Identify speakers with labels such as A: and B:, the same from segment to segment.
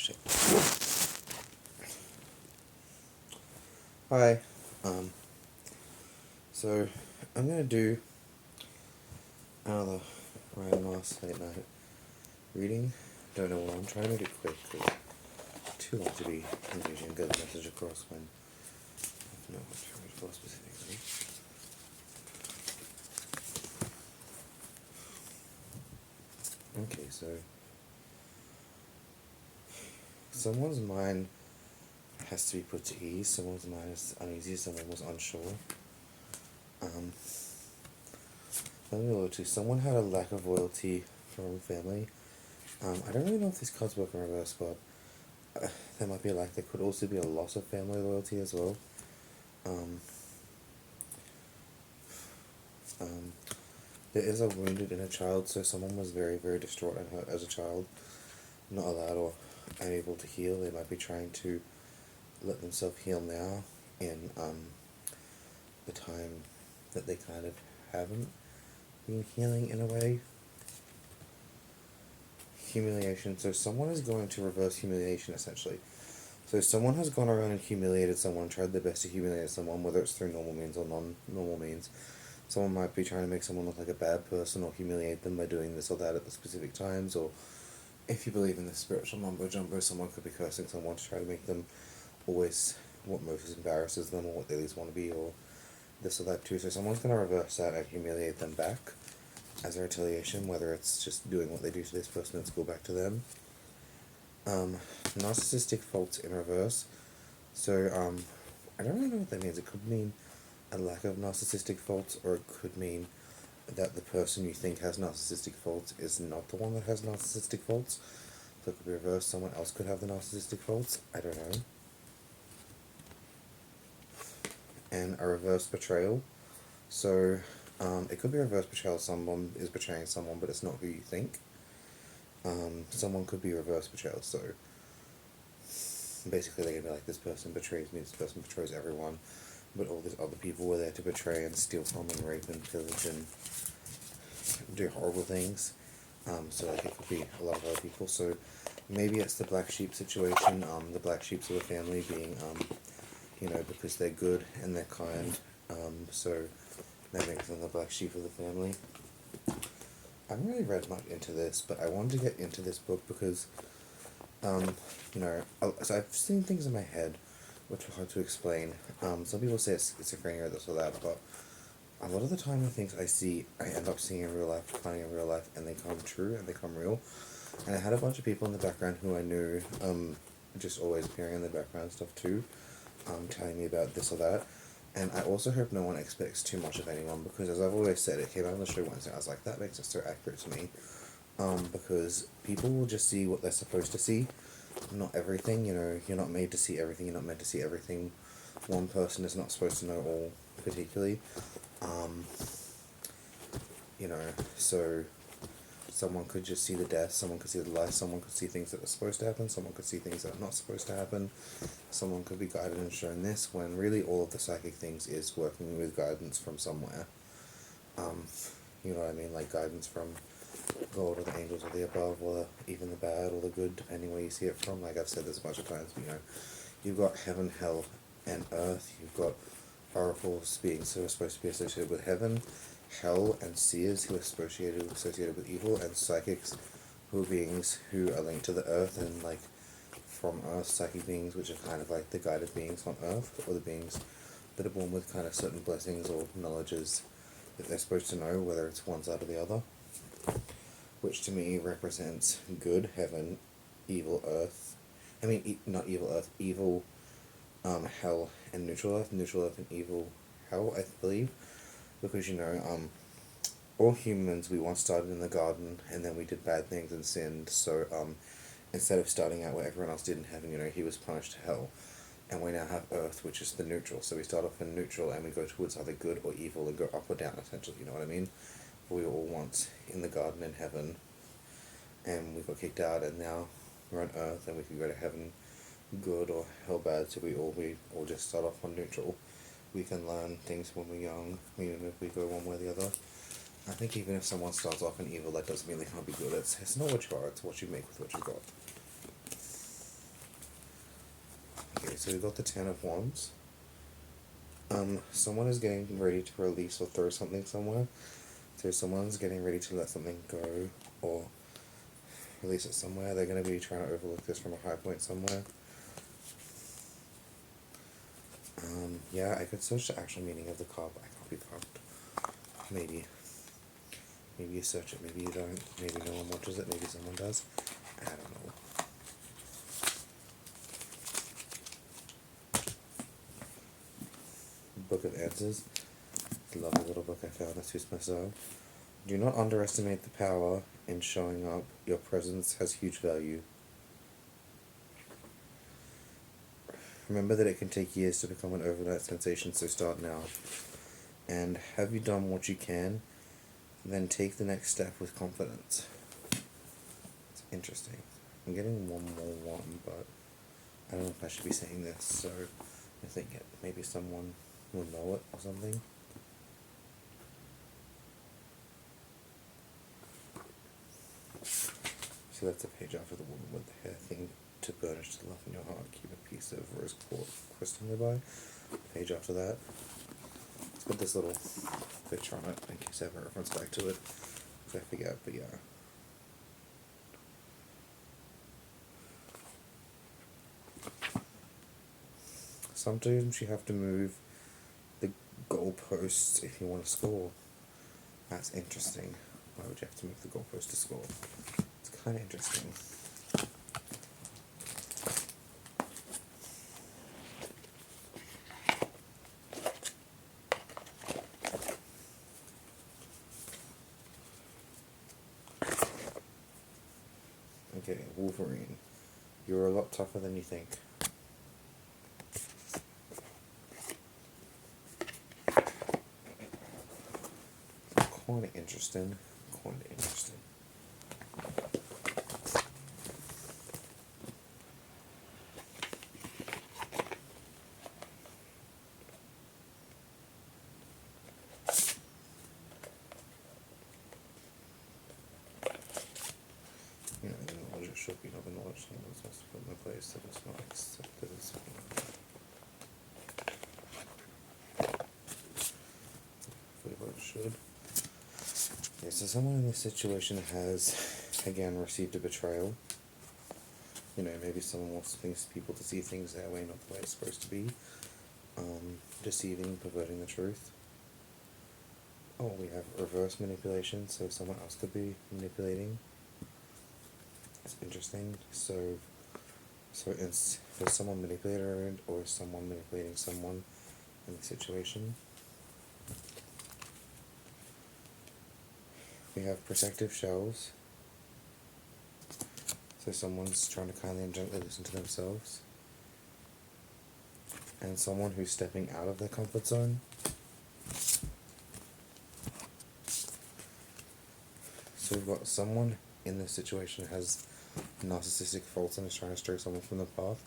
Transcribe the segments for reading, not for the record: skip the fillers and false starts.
A: shit. Hi. So I'm gonna do another random ass late night reading. Don't know why. I'm trying to make it quick because too long to be engaging and get the message across when I know what to read for specifically. Okay, so someone's mind has to be put to ease. Someone's mind is uneasy. Someone was unsure. Let me look to. Someone had a lack of loyalty from family. I don't really know if these cards work in reverse, but there might be a lack. There could also be a loss of family loyalty as well. Um, there is a wounded inner child, so someone was very, very distraught and hurt as a child, not allowed or unable to heal. They might be trying to let themselves heal now in the time that they kind of haven't been healing in a way. Humiliation. So someone is going to reverse humiliation essentially. So someone has gone around and humiliated someone, tried their best to humiliate someone, whether it's through normal means or non-normal means. Someone might be trying to make someone look like a bad person or humiliate them by doing this or that at the specific times, or if you believe in the spiritual mumbo jumbo, someone could be cursing someone to try to make them always what most embarrasses them or what they least want to be, or this or that too. So someone's going to reverse that and humiliate them back as a retaliation, whether it's just doing what they do to this person at school back to them. Narcissistic faults in reverse. So, I don't really know what that means. It could mean a lack of narcissistic faults, or it could mean that the person you think has narcissistic faults is not the one that has narcissistic faults. So it could be reversed. Someone else could have the narcissistic faults. I don't know. And a reverse betrayal. So, it could be a reverse betrayal. Someone is betraying someone, but it's not who you think. Someone could be reverse betrayal. So, basically they're going to be like, this person betrays me, this person betrays everyone, but all these other people were there to betray and steal from and rape and pillage and do horrible things. So like it could be a lot of other people. So maybe it's the black sheep situation, the black sheeps of the family being, because they're good and they're kind, so that makes them the black sheep of the family. I haven't really read much into this, but I wanted to get into this book because so I've seen things in my head which are hard to explain. Some people say it's schizophrenia or this or that, but a lot of the time the things I see, I end up seeing in real life, finding in real life, and they come true and they come real. And I had a bunch of people in the background who I knew, just always appearing in the background stuff too, telling me about this or that. And I also hope no one expects too much of anyone, because as I've always said, it came out on the show once and I was like, that makes it so accurate to me. Because people will just see what they're supposed to see, not everything. You're not made to see everything, you're not meant to see everything. One person is not supposed to know all, particularly. So someone could just see the death, someone could see the life, someone could see things that are supposed to happen, someone could see things that are not supposed to happen, someone could be guided and shown this, when really all of the psychic things is working with guidance from somewhere. You know what I mean, like guidance from God or the angels or the above, or even the bad or the good, depending where you see it from. Like I've said this a bunch of times, you've got heaven, hell, and earth. You've got oracles beings who are supposed to be associated with heaven, hell, and seers who are associated with evil, and psychics who are beings who are linked to the earth, and like from earth, psychic beings, which are kind of like the guided beings on earth, or the beings that are born with kind of certain blessings or knowledges that they're supposed to know, whether it's one side or the other, which to me represents good, heaven, evil, earth. Not evil earth, evil, hell, and neutral earth and evil hell, I believe, because all humans, we once started in the garden, and then we did bad things and sinned, so, instead of starting out where everyone else did in heaven, he was punished to hell, and we now have earth, which is the neutral, so we start off in neutral, and we go towards either good or evil, and go up or down, essentially, you know what I mean? We were all once in the garden in heaven, and we got kicked out, and now we're on earth, and we can go to heaven good or hell bad, so we all just start off on neutral. We can learn things when we're young, even if we go one way or the other. I think even if someone starts off in evil, that doesn't mean they can't be good. It's not what you are, it's what you make with what you got. so we got the Ten of Wands. Someone is getting ready to release or throw something somewhere. So someone's getting ready to let something go or release it somewhere. They're going to be trying to overlook this from a high point somewhere. Yeah, I could search the actual meaning of the card, but I can't be fucked. Maybe. Maybe you search it, maybe you don't. Maybe no one watches it, maybe someone does. I don't know. Book of Answers. Lovely little book I found that suits my style. Do not underestimate the power in showing up. Your presence has huge value. Remember that it can take years to become an overnight sensation, so start now. And have you done what you can? Then take the next step with confidence. It's interesting. I'm getting one more one, but I don't know if I should be saying this, so I think maybe someone will know it or something. So that's a page after the woman with the hair thing. To burnish the love in your heart, keep a piece of rose quartz crystal nearby. Page after that. It's got this little picture on it in case I have a reference back to it. If I forget, but yeah. Sometimes you have to move the goalposts if you want to score. That's interesting. Why would you have to move the goalpost to score? It's kind of interesting. Okay, Wolverine. You're a lot tougher than you think. Quite interesting. Quite interesting. You know, the knowledge it should be, not the knowledge someone supposed to put in the place that it's not accepted as hopefully what it should. Yeah, so someone in this situation has, again, received a betrayal. You know, maybe someone wants people to see things that way, not the way it's supposed to be. Deceiving, perverting the truth. Oh, we have reverse manipulation, so someone else could be manipulating. It's interesting. So is someone manipulated or is someone manipulating someone in the situation? We have protective shells. So someone's trying to kindly and gently listen to themselves. And someone who's stepping out of their comfort zone. So we've got someone in this situation who has narcissistic faults and is trying to stray someone from the path.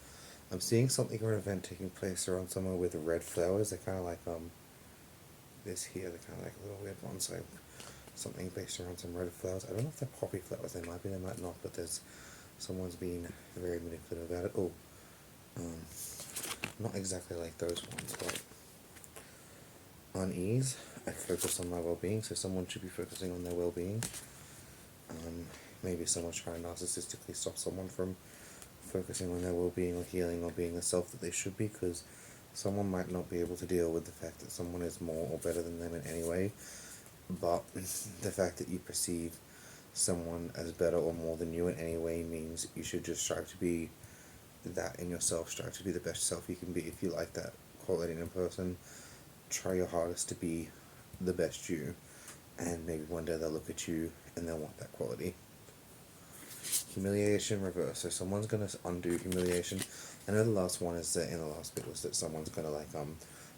A: I'm seeing something or an event taking place around someone with red flowers. They're kind of like this here. They're kind of like a little weird bonsai. Something based around some red flowers. I don't know if they're poppy flowers. They might be. They might not. But someone's being very manipulative about it. Oh, not exactly like those ones, but unease. I focus on my well-being, so someone should be focusing on their well-being. Maybe someone's trying to narcissistically stop someone from focusing on their well-being or healing or being the self that they should be, because someone might not be able to deal with the fact that someone is more or better than them in any way, but the fact that you perceive someone as better or more than you in any way means you should just strive to be that in yourself, strive to be the best self you can be. If you like that quality in a person, try your hardest to be the best you, and maybe one day they'll look at you and they'll want that quality. Humiliation reverse. So someone's gonna undo humiliation. I know the last one is that in the last bit was that someone's gonna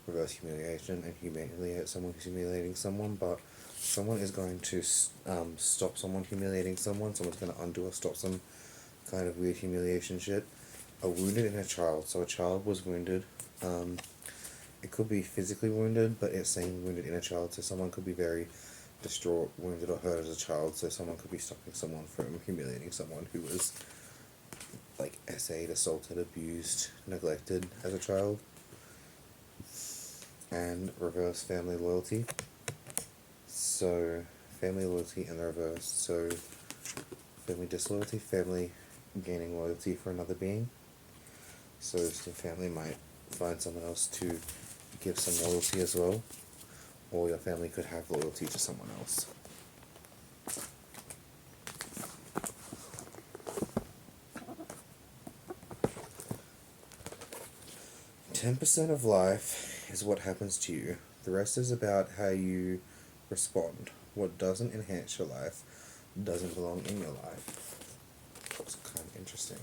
A: reverse humiliation and humiliate someone who's humiliating someone, but someone is going to stop someone humiliating someone. Someone's gonna undo or stop some kind of weird humiliation shit. A wounded inner child. So a child was wounded. It could be physically wounded, but it's saying wounded inner child, so someone could be very distraught, wounded, or hurt as a child, so someone could be stopping someone from humiliating someone who was like essayed, assaulted, abused, neglected as a child. And reverse family loyalty. So family loyalty in the reverse. So family disloyalty, family gaining loyalty for another being. So the family might find someone else to give some loyalty as well, or your family could have loyalty to someone else. "10% of life is what happens to you. The rest is about how you respond. What doesn't enhance your life doesn't belong in your life." It's kind of interesting.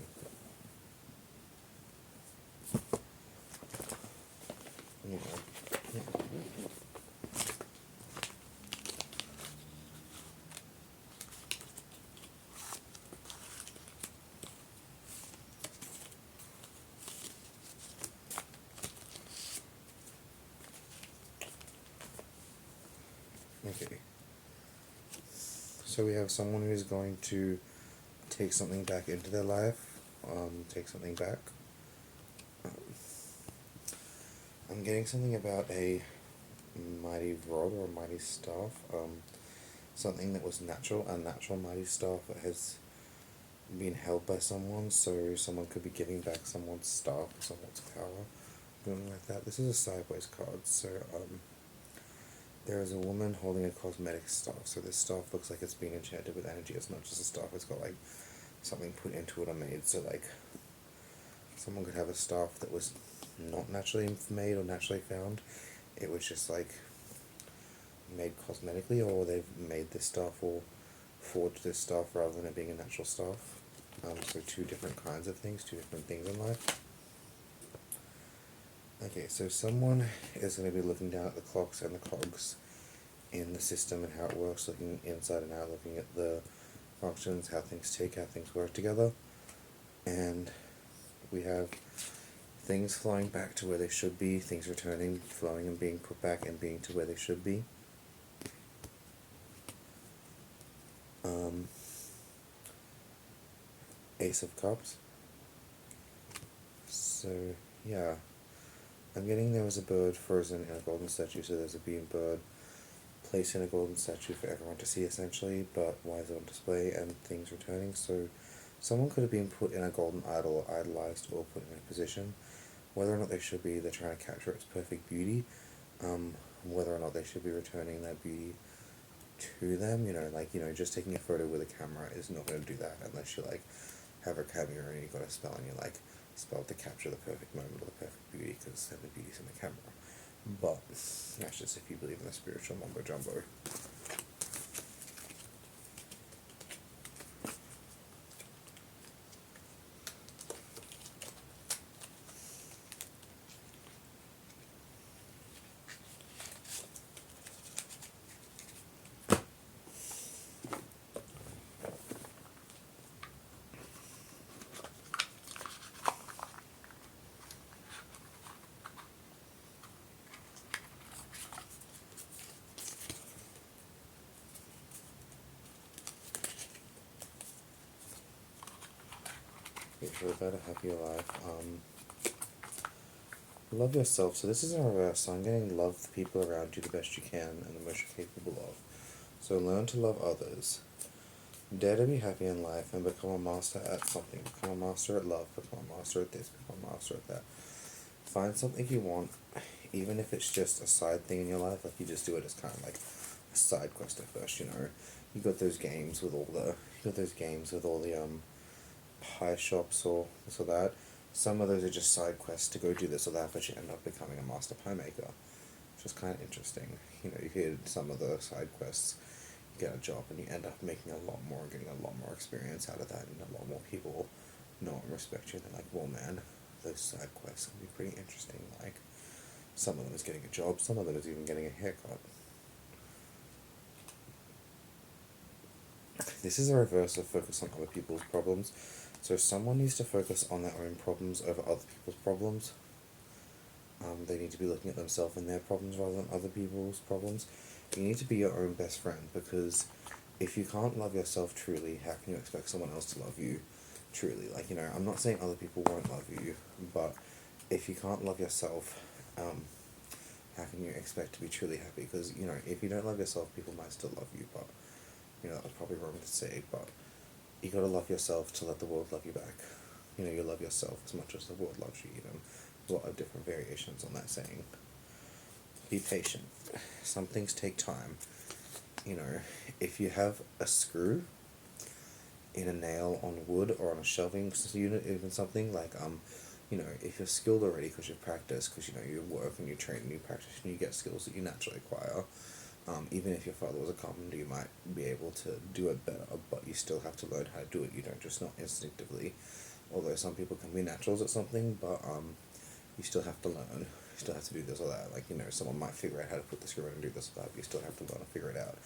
A: You know. Okay. So we have someone who's going to take something back into their life, take something back. I'm getting something about a mighty rod or a mighty staff, something that was natural, a natural mighty staff that has been held by someone, so someone could be giving back someone's staff or someone's power, something like that. This is a sideways card, so there is a woman holding a cosmetic staff, so this staff looks like it's been enchanted with energy. It's not just a staff, it's got like something put into it or made, so like someone could have a staff that was not naturally made or naturally found. It was just like made cosmetically, or they've made this staff or forged this staff rather than it being a natural staff. So two different kinds of things, two different things in life. Okay, so someone is going to be looking down at the clocks and the cogs in the system and how it works, looking inside and out, looking at the functions, how things tick, how things work together. And we have things flowing back to where they should be, things returning, flowing and being put back and being to where they should be. Ace of Cups. So, yeah. I'm getting there was a bird frozen in a golden statue, so there's a being bird placed in a golden statue for everyone to see, essentially, but why is it on display and things returning? So someone could have been put in a golden idol, or idolized, or put in a position. Whether or not they should be, they're trying to capture its perfect beauty. Whether or not they should be returning that beauty to them, just taking a photo with a camera is not going to do that unless you have a camera and you've got a spell and you spell to capture the perfect moment or the perfect beauty, because then the beauty's in the camera. But that's just if you believe in the spiritual mumbo jumbo. If you're about a happier life, love yourself. So this is in reverse. So I'm getting love the people around you the best you can and the most you're capable of. So learn to love others. Dare to be happy in life and become a master at something. Become a master at love. Become a master at this. Become a master at that. Find something you want, even if it's just a side thing in your life. Like you just do it as kind of like a side quest at first. You got those games with all the pie shops or this or that. Some of those are just side quests to go do this or that, but you end up becoming a master pie maker, which is kind of interesting. You hit some of the side quests, you get a job, and you end up making a lot more, getting a lot more experience out of that, and a lot more people know and respect you. And they're like, "Whoa, man, those side quests can be pretty interesting." Like, some of them is getting a job, some of them is even getting a haircut. This is a reverse of focus on other people's problems. So someone needs to focus on their own problems over other people's problems. They need to be looking at themselves and their problems rather than other people's problems. You need to be your own best friend, because if you can't love yourself truly, how can you expect someone else to love you? Truly, like, you know, I'm not saying other people won't love you, but if you can't love yourself, how can you expect to be truly happy? Because, you know, if you don't love yourself, people might still love you, but, you know, that was probably wrong to say, but you gotta love yourself to let the world love you back. You know, you love yourself as much as the world loves you, you know. There's a lot of different variations on that saying. Be patient. Some things take time. You know, if you have a screw in a nail on wood or on a shelving unit, even something like, you know, if you're skilled already because you've practiced, because, you know, you work and you train and you practice and you get skills that you naturally acquire, even if your father was a carpenter, you might be able to do it better, but you still have to learn how to do it. You don't just not instinctively, although some people can be naturals at something, but you still have to learn. You still have to do this or that. Like, you know, someone might figure out how to put the screw in and do this or that, but you still have to learn and figure it out.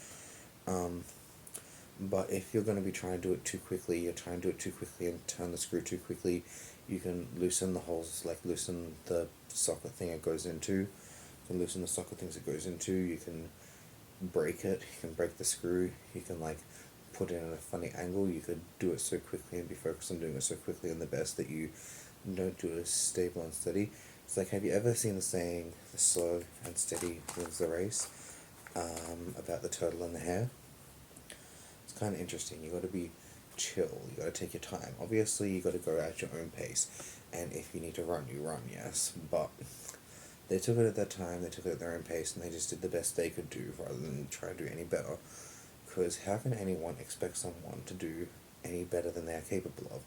A: But if you're going to be trying to do it too quickly, you're trying to do it too quickly and turn the screw too quickly, you can loosen the holes, like loosen the socket thing it goes into. You can loosen the socket things it goes into. You can break it. You can break the screw. You can, like, put it in a funny angle. You could do it so quickly and be focused on doing it so quickly and the best that you don't do it as stable and steady. It's like, have you ever seen the saying, the slow and steady wins the race, about the turtle and the hare? It's kind of interesting. You got to be chill. You got to take your time. Obviously, you got to go at your own pace. And if you need to run, you run, yes. But they took it at that time. They took it at their own pace, and they just did the best they could do rather than try to do any better. Because how can anyone expect someone to do any better than they are capable of?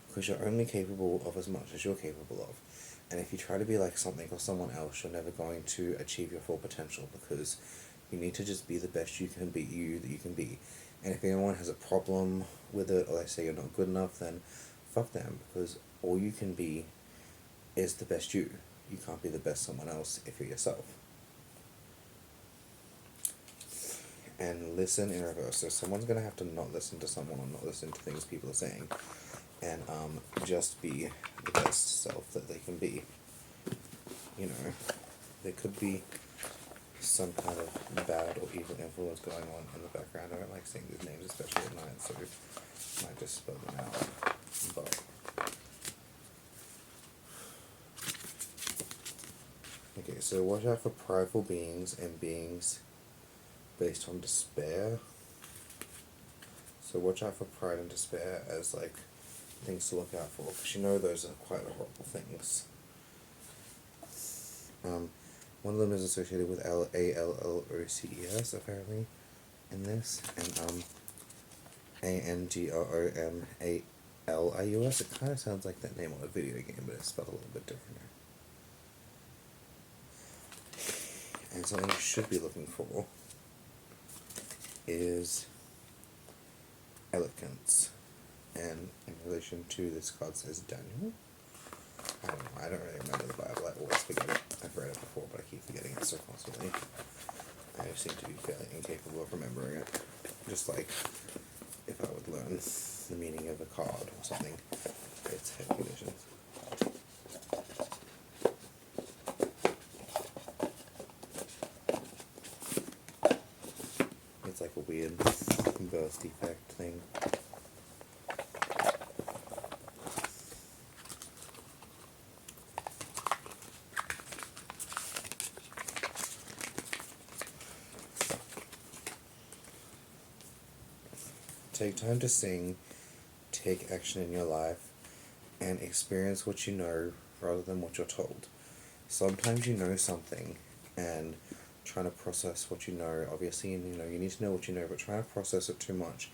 A: Because you're only capable of as much as you're capable of. And if you try to be like something or someone else, you're never going to achieve your full potential, because you need to just be the best you can be, you that you can be. And if anyone has a problem with it, or they say you're not good enough, then fuck them, because all you can be is the best you. You can't be the best someone else if you're yourself. And listen in reverse. So someone's going to have to not listen to someone or not listen to things people are saying, and just be the best self that they can be. You know, there could be some kind of bad or evil influence going on in the background. I don't like saying these names, especially at night, so I might just spell them out. But okay, so watch out for prideful beings and beings based on despair. So watch out for pride and despair as, like, things to look out for, because you know those are quite horrible things. One of them is associated with ALLOCES, apparently, in this, and ANGROMALIUS. It kind of sounds like that name on a video game, but it's spelled a little bit different. And something you should be looking for is eloquence. And in relation to this, God says Daniel. I don't know, I don't really remember the Bible, I always forget it. I've read it before, but I keep forgetting it so constantly. I seem to be fairly incapable of remembering it. Just like if I would learn the meaning of a card or something, it's head conditions. It's like a weird birth defect thing. Take time to sing, take action in your life, and experience what you know rather than what you're told. Sometimes you know something, and trying to process what you know, obviously, you know, you need to know what you know, but trying to process it too much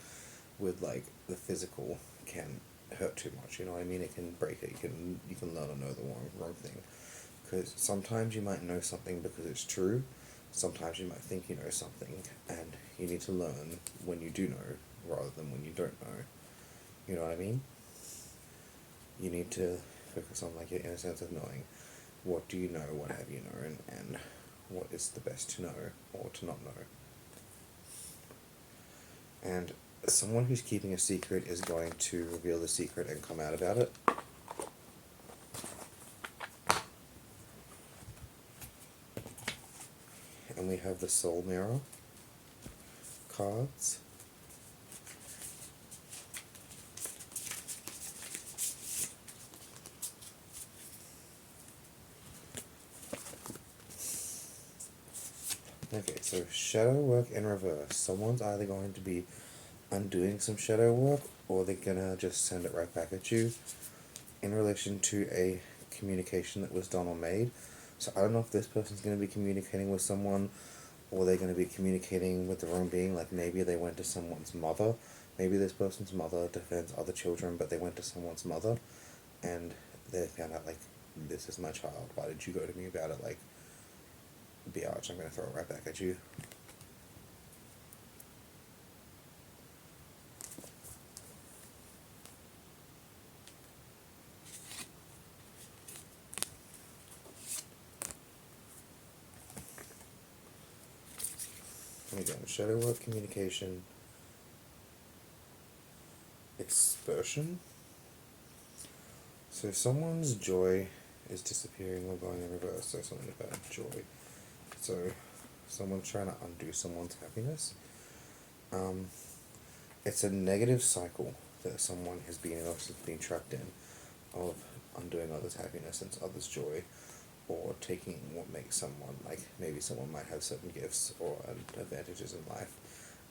A: with, like, the physical can hurt too much, you know what I mean? It can break it, you can learn to know the wrong thing. Because sometimes you might know something because it's true, sometimes you might think you know something, and you need to learn when you do know, rather than when you don't know. You know what I mean? You need to focus on, like, your inner sense of knowing. What do you know, what have you known, and what is the best to know, or to not know. And someone who's keeping a secret is going to reveal the secret and come out about it. And we have the Soul Mirror cards. Okay, so shadow work in reverse. Someone's either going to be undoing some shadow work, or they're gonna just send it right back at you in relation to a communication that was done or made. So I don't know if this person's going to be communicating with someone, or they're going to be communicating with their own being. Like maybe they went to someone's mother. Maybe this person's mother defends other children, but they went to someone's mother, and they found out like, this is my child. Why did you go to me about it? Like, biatch, I'm going to throw it right back at you. And again, shadow work, communication, expression. So someone's joy is disappearing or going in reverse. So something about joy. So someone's trying to undo someone's happiness. It's a negative cycle that someone has been trapped in, of undoing others' happiness and others' joy, or taking what makes someone, like maybe someone might have certain gifts or advantages in life,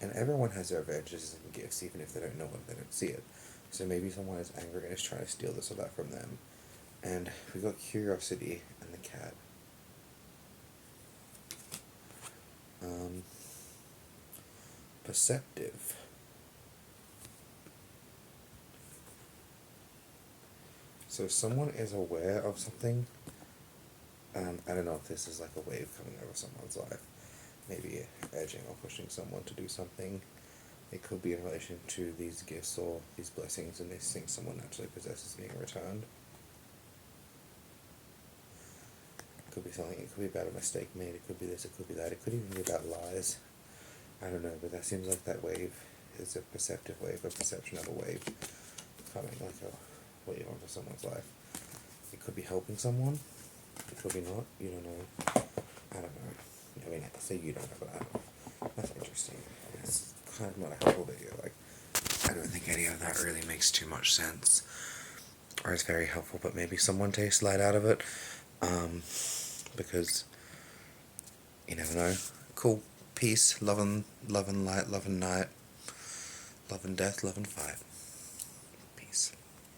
A: and everyone has their advantages and gifts even if they don't know it, they don't see it. So maybe someone is angry and is trying to steal this or that from them. And we got curiosity and the cat. Perceptive. So someone is aware of something. I don't know if this is like a wave coming over someone's life, maybe edging or pushing someone to do something. It could be in relation to these gifts or these blessings and these things someone naturally possesses being returned. It could be something, it could be about a mistake made, it could be this, it could be that, it could even be about lies. I don't know, but that seems like that wave is a perceptive wave, a perception of a wave coming like a wave onto someone's life. It could be helping someone, it could be not, you don't know. I don't know. I mean, I say you don't know, but I don't know. That's interesting. It's kind of not a helpful video. Like, I don't think any of that really makes too much sense, or it's very helpful, but maybe someone takes light out of it, because you never know. Cool. Peace, love and light, love and night, love and death, love and fight.